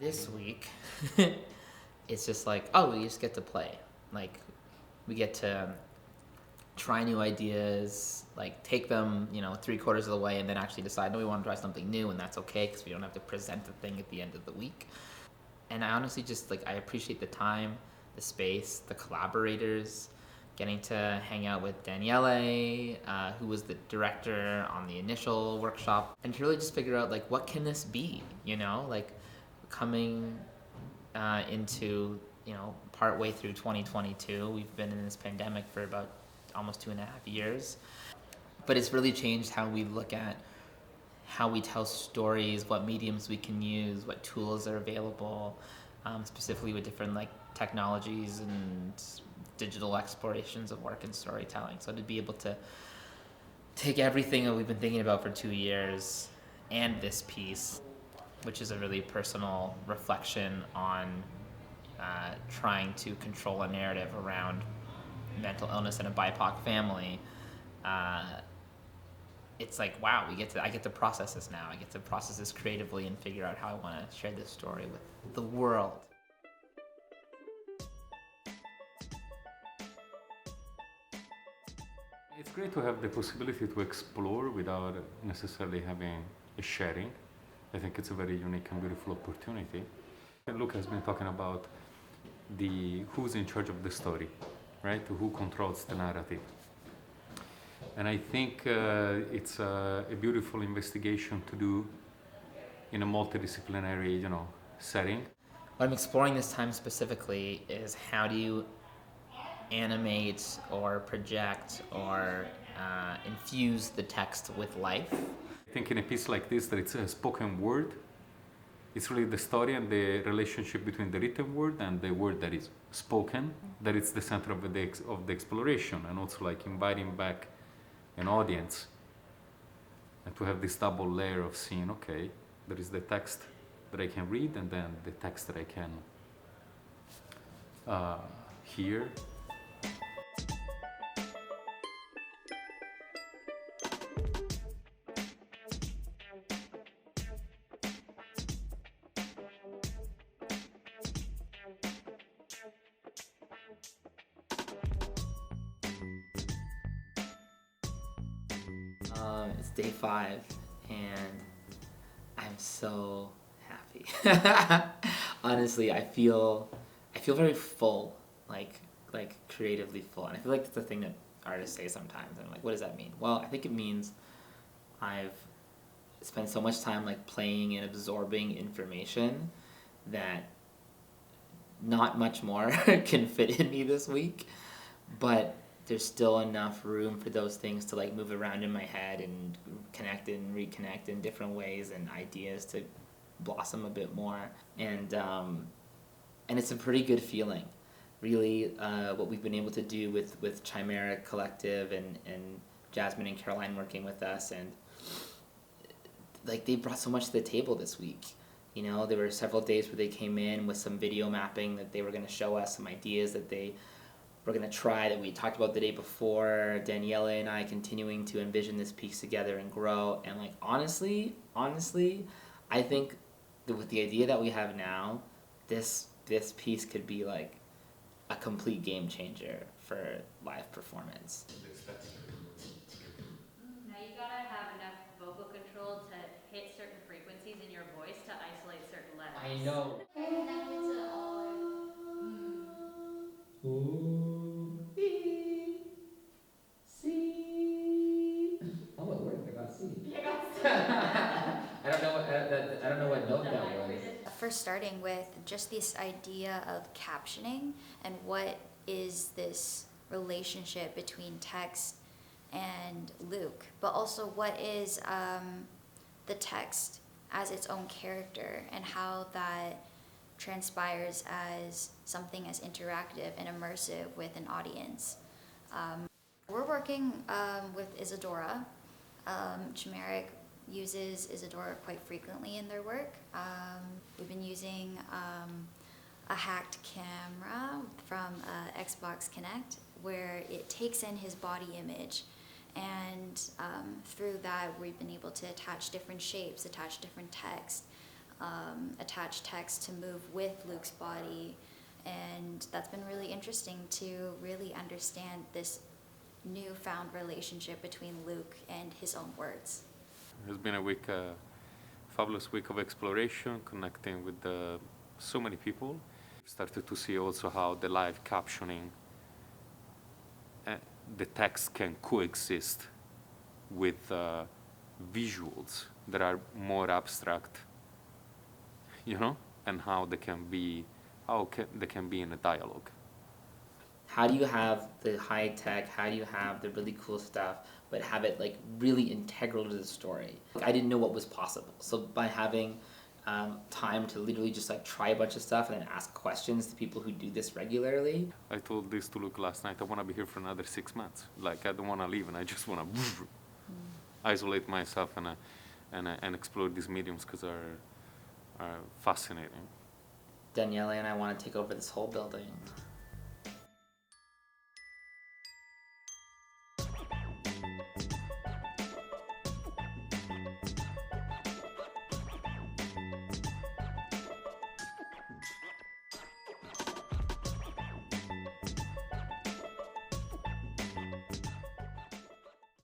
This week, it's just like, oh, we just get to play. Like, we get to try new ideas, like take them, 3/4 of the way, and then actually decide, no, we want to try something new, and that's okay because we don't have to present the thing at the end of the week. And I honestly just like I appreciate the time, the space, the collaborators, getting to hang out with Daniele, who was the director on the initial workshop, and to really just figure out like what can this be, like coming into part way through 2022. We've been in this pandemic for about almost 2.5 years, but it's really changed how we look at how we tell stories, what mediums we can use, what tools are available, specifically with different like technologies and digital explorations of work and storytelling. So to be able to take everything that we've been thinking about for 2 years and this piece, which is a really personal reflection on trying to control a narrative around mental illness in a BIPOC family, it's like, wow, I get to process this now. I get to process this creatively and figure out how I want to share this story with the world. It's great to have the possibility to explore without necessarily having a sharing. I think it's a very unique and beautiful opportunity. And Luke has been talking about the who's in charge of the story, right? Who controls the narrative. And I think it's a beautiful investigation to do in a multidisciplinary, setting. What I'm exploring this time specifically is how do you animate or project or infuse the text with life. I think in a piece like this that it's a spoken word, it's really the story and the relationship between the written word and the word that is spoken, that it's the center of the exploration, and also like inviting back an audience and to have this double layer of seeing, okay, there is the text that I can read and then the text that I can hear. It's day 5, and I'm so happy. Honestly, I feel very full, like creatively full, and I feel like that's the thing that artists say sometimes. And I'm like, what does that mean? Well, I think it means I've spent so much time like playing and absorbing information that not much more can fit in me this week, but there's still enough room for those things to like move around in my head and connect and reconnect in different ways, and ideas to blossom a bit more. And it's a pretty good feeling, really. What we've been able to do with Chimera Collective and Jasmine and Caroline working with us, and like they brought so much to the table this week. There were several days where they came in with some video mapping that they were going to show us, some ideas that they we're going to try that we talked about the day before. Daniele and I continuing to envision this piece together and grow. And like honestly, I think that with the idea that we have now, this piece could be like a complete game changer for live performance. Now you gotta have enough vocal control to hit certain frequencies in your voice to isolate certain letters. I know. Connected to all. Oh, it worked. I got C. You got I don't know what note that was. First starting with just this idea of captioning and what is this relationship between text and Luke, but also what is the text as its own character and how that transpires as something as interactive and immersive with an audience. We're working with Isadora. Chimeric uses Isadora quite frequently in their work. We've been using a hacked camera from Xbox Kinect where it takes in his body image, and through that we've been able to attach different shapes, attach different text, attach text to move with Luke's body. And that's been really interesting to really understand this newfound relationship between Luke and his own words. It's been a week, fabulous week of exploration, connecting with so many people. Started to see also how the live captioning, the text can coexist with visuals that are more abstract, and how they can be in a dialogue. How do you have the high tech, how do you have the really cool stuff, but have it like really integral to the story? I didn't know what was possible. So by having time to literally just like try a bunch of stuff and then ask questions to people who do this regularly. I told this to Luke last night, I want to be here for another 6 months. Like, I don't want to leave, and I just want to isolate myself and explore these mediums because are fascinating. Daniele and I want to take over this whole building.